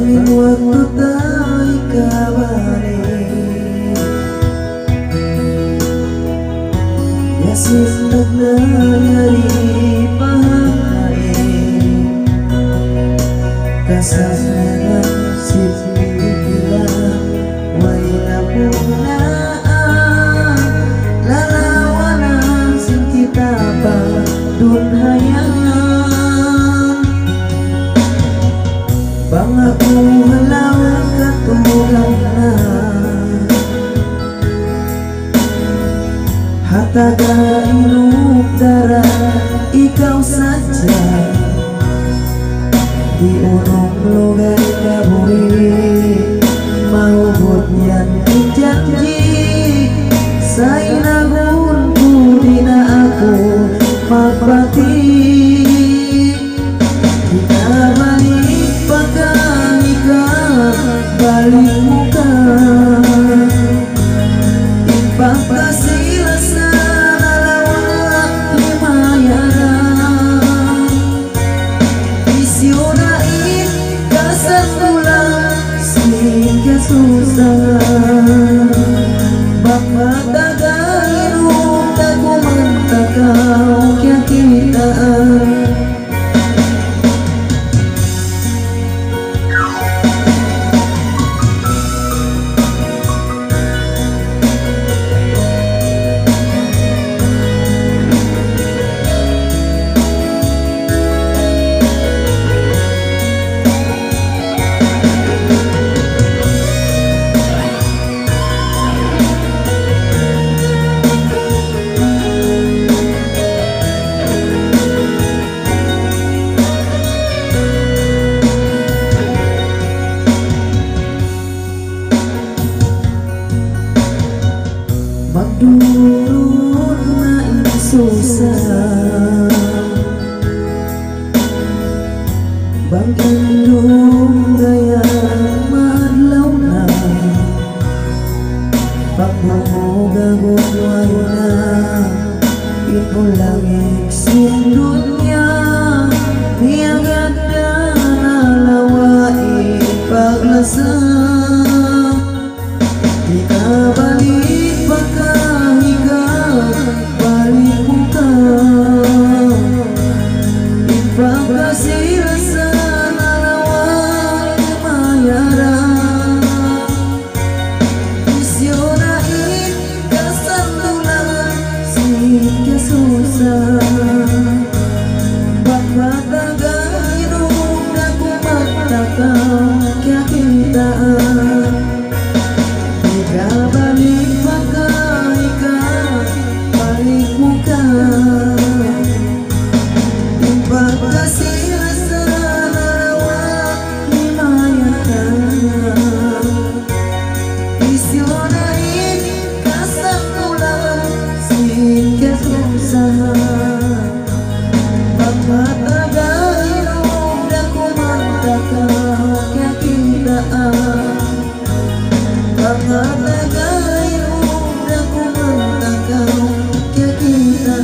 Paling waktu tay kabare ya sintak na yari pahae kasangan sipila way na punaan lalawanan sin kita pa dunhayangan bang ako halaw katulad na hataga inup darah ikaw saja di unong lugar kaburi mahubot yan janji sa inahon ko di na ako magbati kita balik pagka ikaw balik mo ka ipagkasila sa nalawak limayaran isyonain kasantulang sehingga susah bakmatagal tak kumantakaw kaya kita magdurut na susah bang indong gaya madlaw na pagmamoga gulway na ipulangik sindot niya niagad na nalawai paglasa di kabalik pagka balik mo ka ipagkasira sa nalawang mayaran isyonain kasantulan sehingga susah bakmatagal inup na kumagtakaw kaya kita ikabalik pagka balik mo ka ipagkasira sa nalawak limayaran isyonain kasantulan sehingga susah bakmatagal inup na kumantakaw kaya kita bakmatagal inup na kumantakaw kaya kita